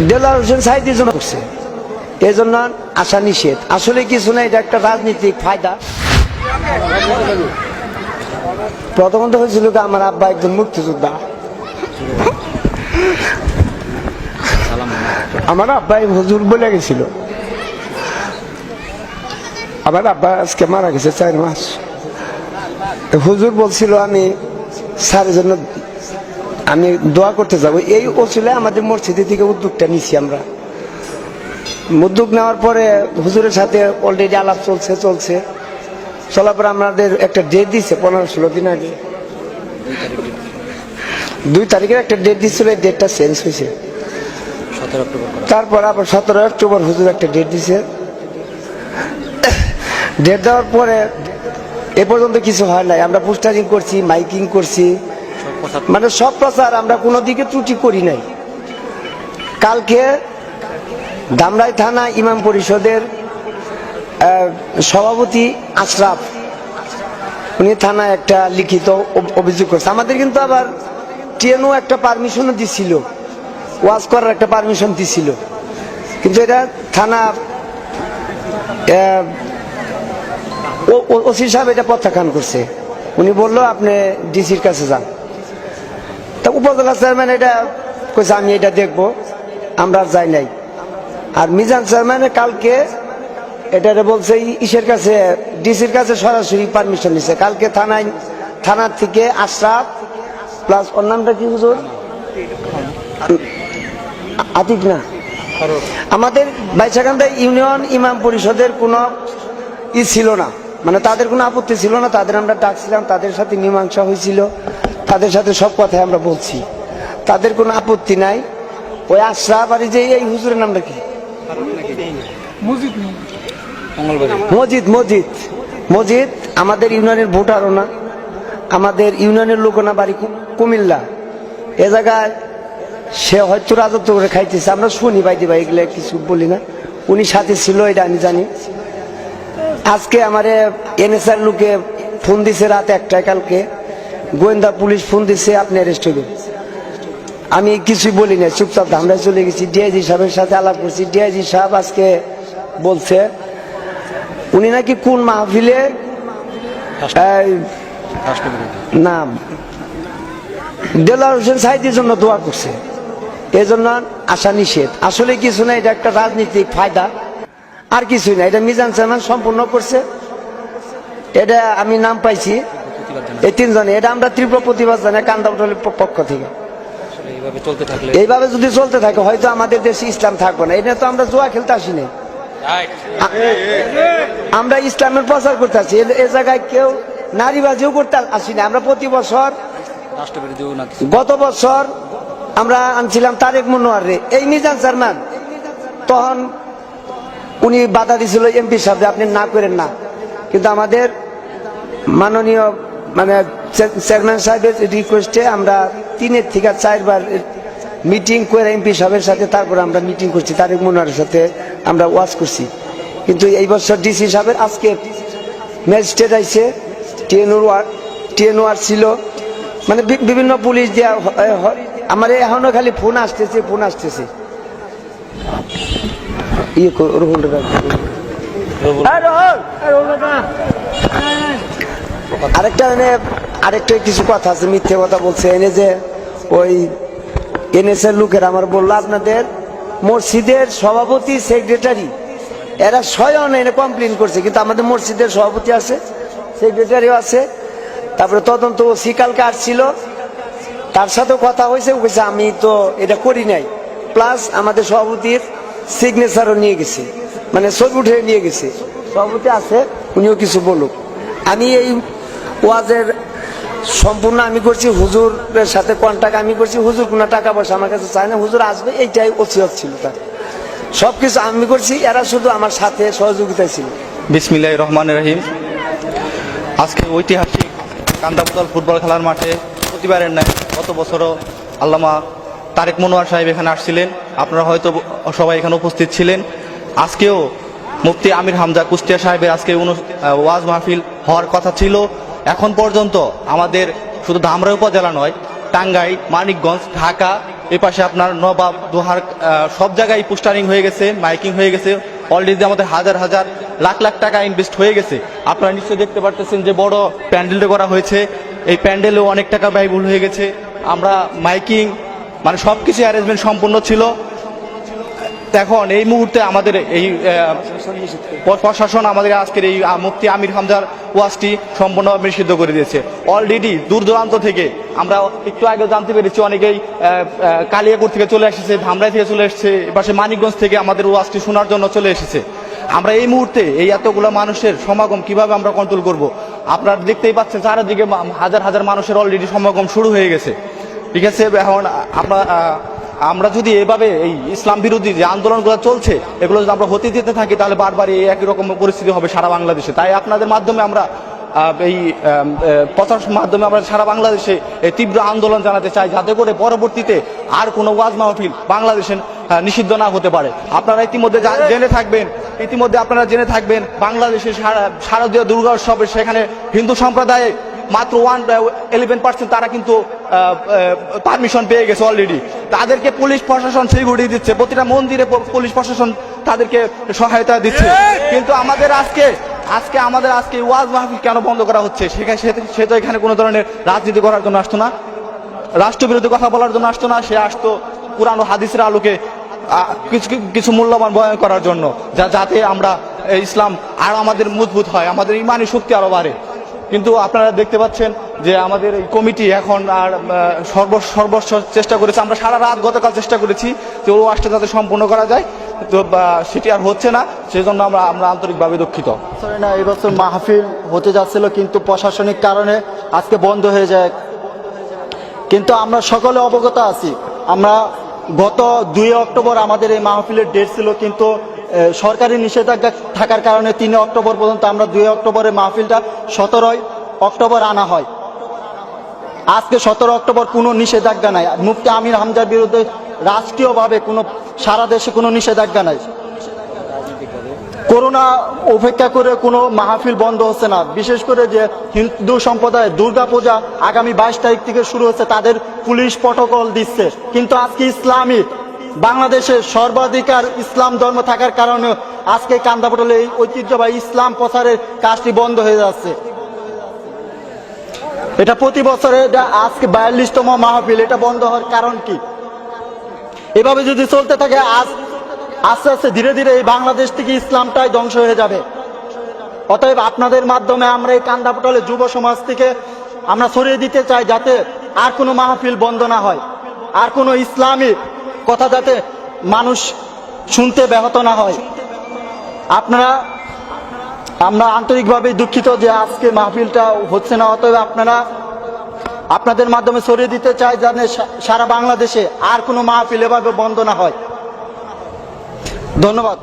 দেলোয়ার হোসেন সাঈদীর জন্য করছে, এই জন্য আসা নিষেধ। আসলে কিছু না, এটা একটা রাজনৈতিক ফায়দা। প্রথমত হয়েছিল আমার আব্বা একজন মুক্তিযোদ্ধা। আমার আব্বা হুজুর বলে গেছিল, আমার আব্বা আজকে মারা গেছে 4 মাস। হুজুর বলছিল আমি স্যারের জন্য আমি দোয়া করতে যাবো। এই ওসিলায় আমাদের মসজিদের থেকে উদ্যোগটা নিছি আমরা। উদ্যোগ নেওয়ার পরে হুজুরের সাথে অলরেডি আলাপ চলছে চলার পরে আমাদের একটা ডেট দিচ্ছে 15-16 দিন আগে, 2 তারিখের একটা ডেট দিচ্ছিল। এই ডেটটা চেঞ্জ হয়েছে। তারপর আবার 17 অক্টোবর হুজুর একটা ডেট দিছে। ডেট দেওয়ার পরে এ পর্যন্ত কিছু হয় নাই। আমরা পোস্টারিং করছি, মাইকিং করছি, মানে সব প্রচার, আমরা কোনো দিকে ত্রুটি করি নাই। কালকে ধামরাই থানা ইমাম পরিষদের সভাপতি আশরাফ, উনি থানায় একটা লিখিত অভিযোগ করছে আমাদের। কিন্তু আবার টিএনও একটা পারমিশন দিছিল, ওয়াজ করার একটা পারমিশন দিছিল, কিন্তু এটা থানা ওসি সাহেব এটা প্রত্যাখ্যান করছে। উনি বললো আপনি ডিসির কাছে যান। তা উপজেলা চেয়ারম্যান এটা কইছে আমি এটা দেখবো, আমরা যাই নাই। আর মিজান চেয়ারম্যানে কালকে এটা বলছে ইসের কাছে, ডিসির কাছে সরাসরি পারমিশন নিছে। কালকে থানার থেকে আশরাফ প্লাস ওর নামটা কি হুজুর, আতিক না, আমাদের বাইশাখান্দা ইউনিয়ন ইমাম পরিষদের কোনো ছিল না, মানে তাদের কোনো আপত্তি ছিল না। তাদের আমরা ডাকছিলাম, তাদের সাথে মীমাংসা হয়েছিল, তাদের সাথে সব কথাই আমরা বলছি, তাদের কোনো আপত্তি নাই। ওই আশরাফ আর যে এই হুজুরের নামটা কি, মজিদ আমাদের ইউনিয়নের ভোটারও না, আমাদের ইউনিয়নের লোক না, বাড়ি কুমিল্লা। এ জায়গায় সে হয়তো রাজত্ব করে খাইতেছে, আমরা শুনি বাইদি ভাই, এগুলো কিছু বলি না। উনি সাথে ছিল, এটা আমি জানি। আজকে আমার এনএসআর লোকে ফোন দিছে রাত 1টায়, কালকে গোয়েন্দা পুলিশ ফোন দিছে আপনি অ্যারেস্ট হইবেন। আমি কিছুই বলি না, চুপচাপ ধামরায় চলে গেছি। ডিআইজি সাহেবের সাথে আলাপ করছি। ডিআইজি সাহেব আজকে বলছে উনি নাকি কোন মাহফিলে না দেলোয়ার হোসেন সাঈদীর জন্য দোয়া করছে, এই জন্য আসা নিষেধ। আসলে কিছু না, এটা একটা রাজনৈতিক ফায়দা, আর কিছুই না। এটা মিজান চেয়ারম্যান সম্পূর্ণ করছে। এটা আমি নাম পাইছি এই 3 জনে। এটা আমরা তীব্র প্রতিবাদ জানাই কান্দাউটলের পক্ষ থেকে। এইভাবে যদি চলতে থাকে হয়তো আমাদের দেশে ইসলাম থাকবে না। এটা তো আমরা জুয়া খেলতে আসি নাই, আমরা ইসলামের প্রচার করতে আসি। এ জায়গায় কেউ নারীবাজিও করতে আসি না। আমরা প্রতি বছর, গত বছর আমরা আনছিলাম তারেক মনোয়ার রে, এই মিজান চেয়ারম্যান, তখন উনি বাধা দিছিল এমপি সাহেব আপনি না করেন না। কিন্তু আমাদের মাননীয় মানে চেয়ারম্যান সাহেবের রিকোয়েস্টে আমরা 3 থেকে 4 বার মিটিং করে এমপি সাহেবের সাথে, তারপর আমরা মিটিং করছি, তারেক মনোয়ারের সাথে আমরা ওয়াজ করছি। কিন্তু এই বছর ডিসি সাহেবের আজকে ম্যাজিস্ট্রেট আইছে, টিএনওয়ার ছিল, মানে বিভিন্ন পুলিশ দেওয়া। আমার এখনো খালি ফোন আসতেছে আরেকটা কিছু কথা আছে, মিথ্যে কথা বলছে এনে যে ওই এনএসএর লোকের আমার বললো আপনাদের মসজিদের সভাপতি সেক্রেটারি এরা স্বয়ং এনে কমপ্লেন করছে, কিন্তু আমাদের মসজিদের সভাপতি আছে, সেক্রেটারিও আছে। তারপরে তদন্ত ওসি কালকে আসছিল, তার সাথেও কথা হয়েছে, বলছে আমি তো এটা করি নাই। প্লাস আমাদের সভাপতির সিগনেচারও নিয়ে গেছে, মানে ছবি উঠে নিয়ে গেছে। সভাপতি আছে, উনিও কিছু বলুক। আমি এই ওয়াজের সম্পূর্ণ আমি করছি, হুজুরের সাথে কন্ট্যাক্ট আমি করছি। হুজুর কোনো টাকা পয়সা আমার কাছে চায় না, হুজুর আসবে এইটাই ওসিয়ত ছিল তার, সবকিছু আমি করছি, এরা শুধু আমার সাথে সহযোগিতা ছিল। বিসমিল্লাহির রহমানির রহিম। আজকে ঐতিহাসিক কান্দাবোতল ফুটবল খেলার মাঠে প্রতিবারের ন্যায় গত বছরও আল্লামা তারেক মনোয়ার সাহেব এখানে আসছিলেন, আপনারা হয়তো সবাই এখানে উপস্থিত ছিলেন। আজকেও মুফতি আমির হামজা কুষ্টিয়া সাহেবের আজকে ওয়াজ মাহফিল হওয়ার কথা ছিল। এখন পর্যন্ত আমাদের শুধু ধামরাই উপজেলা নয়, টাঙ্গাইল, মানিকগঞ্জ, ঢাকা এই পাশে আপনার নবাব দোহার সব জায়গায় পোস্টারিং হয়ে গেছে, মাইকিং হয়ে গেছে। অলরেডি আমাদের হাজার হাজার লাখ লাখ টাকা ইনভেস্ট হয়ে গেছে। আপনারা নিশ্চয়ই দেখতে পারতেছেন যে বড় প্যান্ডেলটা করা হয়েছে, এই প্যান্ডেলেও অনেক টাকা ব্যয়বহুল হয়ে গেছে। আমরা মাইকিং মানে সব কিছু অ্যারেঞ্জমেন্ট সম্পূর্ণ ছিল। এখন এই মুহূর্তে আমাদের এই প্রশাসন আমাদের আজকের এই মুফতি আমির হামজার ওয়াজটি সম্পূর্ণ নিষিদ্ধ করে দিয়েছে। অলরেডি দূর দূরান্ত থেকে আমরা একটু আগে জানতে পেরেছি অনেকেই কালিয়াকুর থেকে চলে এসেছে, ধামরাই থেকে চলে এসেছে, এপাশে মানিকগঞ্জ থেকে আমাদের ওয়াজটি শোনার জন্য চলে এসেছে। আমরা এই মুহূর্তে এই এতগুলো মানুষের সমাগম কিভাবে আমরা কন্ট্রোল করব? আপনারা দেখতেই পাচ্ছেন চারিদিকে হাজার হাজার মানুষের অলরেডি সমাগম শুরু হয়ে গেছে। ঠিক আছে, এখন আমরা যদি এভাবে এই ইসলাম বিরোধী যে আন্দোলনগুলো চলছে এগুলো যদি আমরা হতে দিতে থাকি তাহলে বারবার এই একই রকম পরিস্থিতি হবে সারা বাংলাদেশে। তাই আপনাদের মাধ্যমে আমরা এই প্রচার মাধ্যমে আমরা সারা বাংলাদেশে এই তীব্র আন্দোলন জানাতে চাই, যাতে করে পরবর্তীতে আর কোনো ওয়াজ মাহফিল বাংলাদেশে নিষিদ্ধ না হতে পারে। আপনারা ইতিমধ্যে আপনারা জেনে থাকবেন বাংলাদেশে শারদীয় দুর্গা উৎসবে সেখানে হিন্দু সম্প্রদায়ে মাত্র 11% তারা কিন্তু পারমিশন পেয়ে গেছে অলরেডি। তাদেরকে পুলিশ প্রশাসন সিকিউরিটি দিচ্ছে, প্রতিটা মন্দিরে পুলিশ প্রশাসন তাদেরকে সহায়তা দিচ্ছে। কিন্তু আমাদের আজকে ওয়াজ মাহফিল কেন বন্ধ করা হচ্ছে? সে তো এখানে কোনো ধরনের রাজনীতি করার জন্য আসতো না, রাষ্ট্রবিরোধী কথা বলার জন্য আসতো না, সে আসতো কুরআন ও হাদিসের আলোকে কিছু মূল্যবান বয়ান করার জন্য, যাতে আমরা ইসলাম আর আমাদের মজবুত হয়, আমাদের ইমানি শক্তি আরো বাড়ে। কিন্তু আপনারা দেখতে পাচ্ছেন যে আমাদের এই কমিটি এখন আর সর্বস্ব চেষ্টা করেছে। আমরা সারা রাত গতকাল চেষ্টা করেছি যে ও ওয়াজটা যাতে সম্পূর্ণ করা যায়, তো সেটি আর হচ্ছে না, সেজন্য আমরা আন্তরিকভাবে দুঃখিত। না, এবছর মাহফিল হতে যাচ্ছিল কিন্তু প্রশাসনিক কারণে আজকে বন্ধ হয়ে যায়। কিন্তু আমরা সকলে অবগত আছি, আমরা গত 2 অক্টোবর আমাদের এই মাহফিলের ডেট ছিল, কিন্তু সরকারি নিষেধাজ্ঞা থাকার কারণে 3 অক্টোবর পর্যন্ত আমরা 2 অক্টোবরের মাহফিলটা 17 অক্টোবর আনা হয়। আজকে 17 অক্টোবর কোনো নিষেধাজ্ঞা নাই, মুফতি আমির হামজার বিরুদ্ধে রাষ্ট্রীয়ভাবে সারা দেশে কোনো নিষেধাজ্ঞা নাই। করোনা উপেক্ষা করে কোনো মাহফিল বন্ধ হচ্ছে না। বিশেষ করে যে হিন্দু সম্প্রদায় দুর্গা পূজা আগামী 22 তারিখ থেকে শুরু হচ্ছে, তাদের পুলিশ প্রটোকল দিচ্ছে। কিন্তু আজকে ইসলামী বাংলাদেশে সর্বাধিকার ইসলাম ধর্ম থাকার কারণে আজকে কান্দাপটলে এই ঐতিহ্যবাহী ইসলাম প্রচারের কাজটি বন্ধ হয়ে যাচ্ছে। এটা প্রতি বছরে আজকে 42তম মাহফিল, এটা বন্ধ হওয়ার কারণ কি? এভাবে যদি চলতে থাকে আস্তে আস্তে ধীরে ধীরে এই বাংলাদেশ থেকে ইসলামটাই ধ্বংস হয়ে যাবে। অতএব আপনাদের মাধ্যমে আমরা এই কান্দাপটলে যুব সমাজ থেকে আমরা ছড়িয়ে দিতে চাই, যাতে আর কোনো মাহফিল বন্ধ না হয়, আর কোনো ইসলামী কথা যাতে মানুষ শুনতে ব্যাহত না হয়। আমরা আন্তরিকভাবে দুঃখিত যে আজকে মাহফিলটা হচ্ছে না। অতএব আপনাদের মাধ্যমে ছড়িয়ে দিতে চাই যাতে সারা বাংলাদেশে আর কোনো মাহফিল এভাবে বন্ধ না হয়। ধন্যবাদ।